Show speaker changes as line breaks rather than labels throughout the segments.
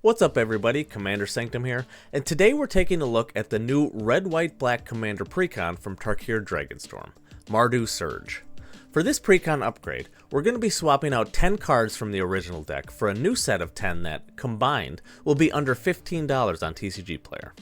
What's up everybody, Commander Sanctum here, and today we're taking a look at the new Red, White, Black Commander Precon from Tarkir Dragonstorm, Mardu Surge. For this Precon upgrade, we're going to be swapping out 10 cards from the original deck for a new set of 10 that, combined, will be under $15 on TCG Player.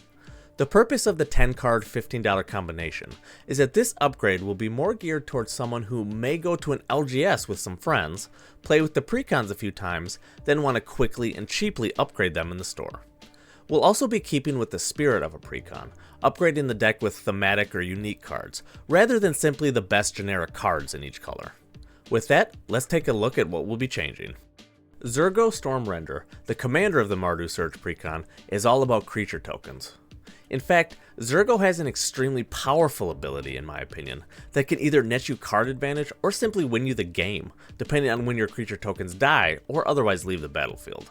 The purpose of the 10 card $15 combination is that this upgrade will be more geared towards someone who may go to an LGS with some friends, play with the Precons a few times, then want to quickly and cheaply upgrade them in the store. We'll also be keeping with the spirit of a Precon, upgrading the deck with thematic or unique cards, rather than simply the best generic cards in each color. With that, let's take a look at what we'll be changing. Zurgo Stormrender, the commander of the Mardu Surge Precon, is all about creature tokens. In fact, Zurgo has an extremely powerful ability, in my opinion, that can either net you card advantage or simply win you the game, depending on when your creature tokens die or otherwise leave the battlefield.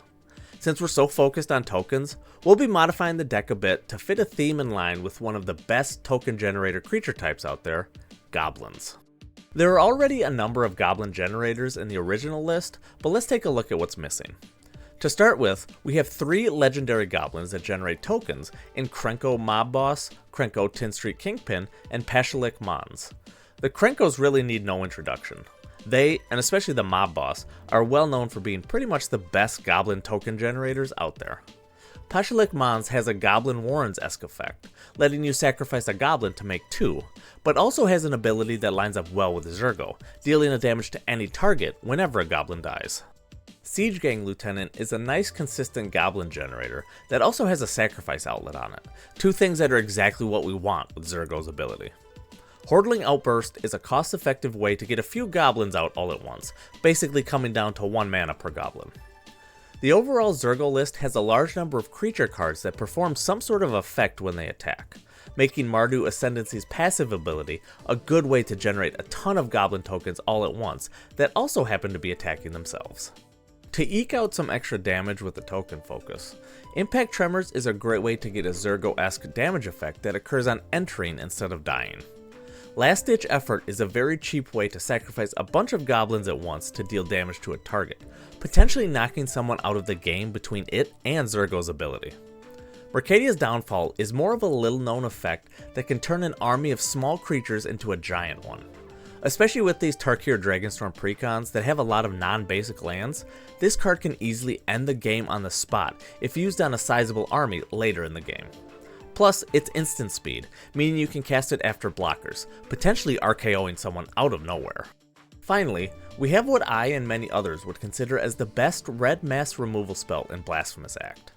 Since we're so focused on tokens, we'll be modifying the deck a bit to fit a theme in line with one of the best token generator creature types out there, Goblins. There are already a number of Goblin generators in the original list, but let's take a look at what's missing. To start with, we have 3 legendary goblins that generate tokens in Krenko Mob Boss, Krenko Tin Street Kingpin, and Pashalik Mons. The Krenkos really need no introduction. They, and especially the Mob Boss, are well known for being pretty much the best goblin token generators out there. Pashalik Mons has a Goblin Warrens-esque effect, letting you sacrifice a goblin to make 2, but also has an ability that lines up well with Zurgo, dealing a damage to any target whenever a goblin dies. Siege Gang Lieutenant is a nice consistent goblin generator that also has a sacrifice outlet on it, 2 things that are exactly what we want with Zurgo's ability. Hordling Outburst is a cost-effective way to get a few goblins out all at once, basically coming down to 1 mana per goblin. The overall Zurgo list has a large number of creature cards that perform some sort of effect when they attack, making Mardu Ascendancy's passive ability a good way to generate a ton of goblin tokens all at once that also happen to be attacking themselves. To eke out some extra damage with the token focus, Impact Tremors is a great way to get a Zurgo-esque damage effect that occurs on entering instead of dying. Last Ditch Effort is a very cheap way to sacrifice a bunch of goblins at once to deal damage to a target, potentially knocking someone out of the game between it and Zurgo's ability. Mercadia's Downfall is more of a little-known effect that can turn an army of small creatures into a giant one. Especially with these Tarkir Dragonstorm Precons that have a lot of non-basic lands, this card can easily end the game on the spot if used on a sizable army later in the game. Plus, it's instant speed, meaning you can cast it after blockers, potentially RKOing someone out of nowhere. Finally, we have what I and many others would consider as the best red mass removal spell in Blasphemous Act.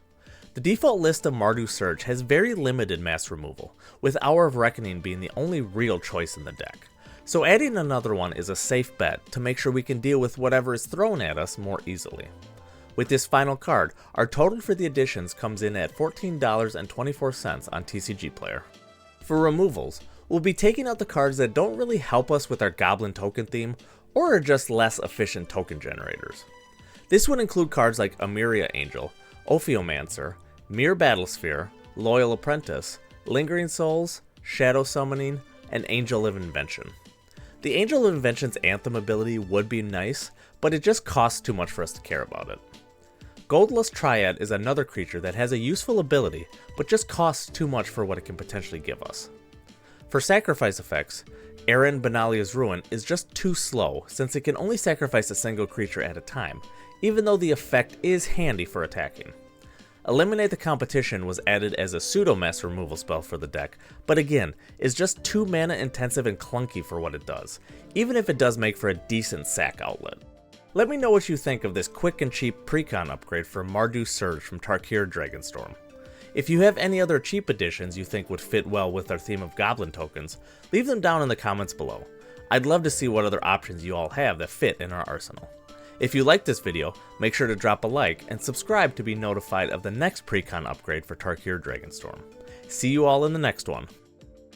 The default list of Mardu Surge has very limited mass removal, with Hour of Reckoning being the only real choice in the deck. So adding another one is a safe bet to make sure we can deal with whatever is thrown at us more easily. With this final card, our total for the additions comes in at $14.24 on TCG Player. For removals, we'll be taking out the cards that don't really help us with our Goblin token theme, or are just less efficient token generators. This would include cards like Amiria Angel, Ophiomancer, Mere Battlesphere, Loyal Apprentice, Lingering Souls, Shadow Summoning, and Angel of Invention. The Angel of Invention's Anthem ability would be nice, but it just costs too much for us to care about it. Goldlust Triad is another creature that has a useful ability, but just costs too much for what it can potentially give us. For sacrifice effects, Aaron Benalia's Ruin is just too slow since it can only sacrifice a single creature at a time, even though the effect is handy for attacking. Eliminate the Competition was added as a pseudo-mass removal spell for the deck, but again, is just too mana intensive and clunky for what it does, even if it does make for a decent sack outlet. Let me know what you think of this quick and cheap Precon upgrade for Mardu Surge from Tarkir Dragonstorm. If you have any other cheap additions you think would fit well with our theme of Goblin tokens, leave them down in the comments below. I'd love to see what other options you all have that fit in our arsenal. If you liked this video, make sure to drop a like and subscribe to be notified of the next Precon upgrade for Tarkir Dragonstorm. See you all in the next one.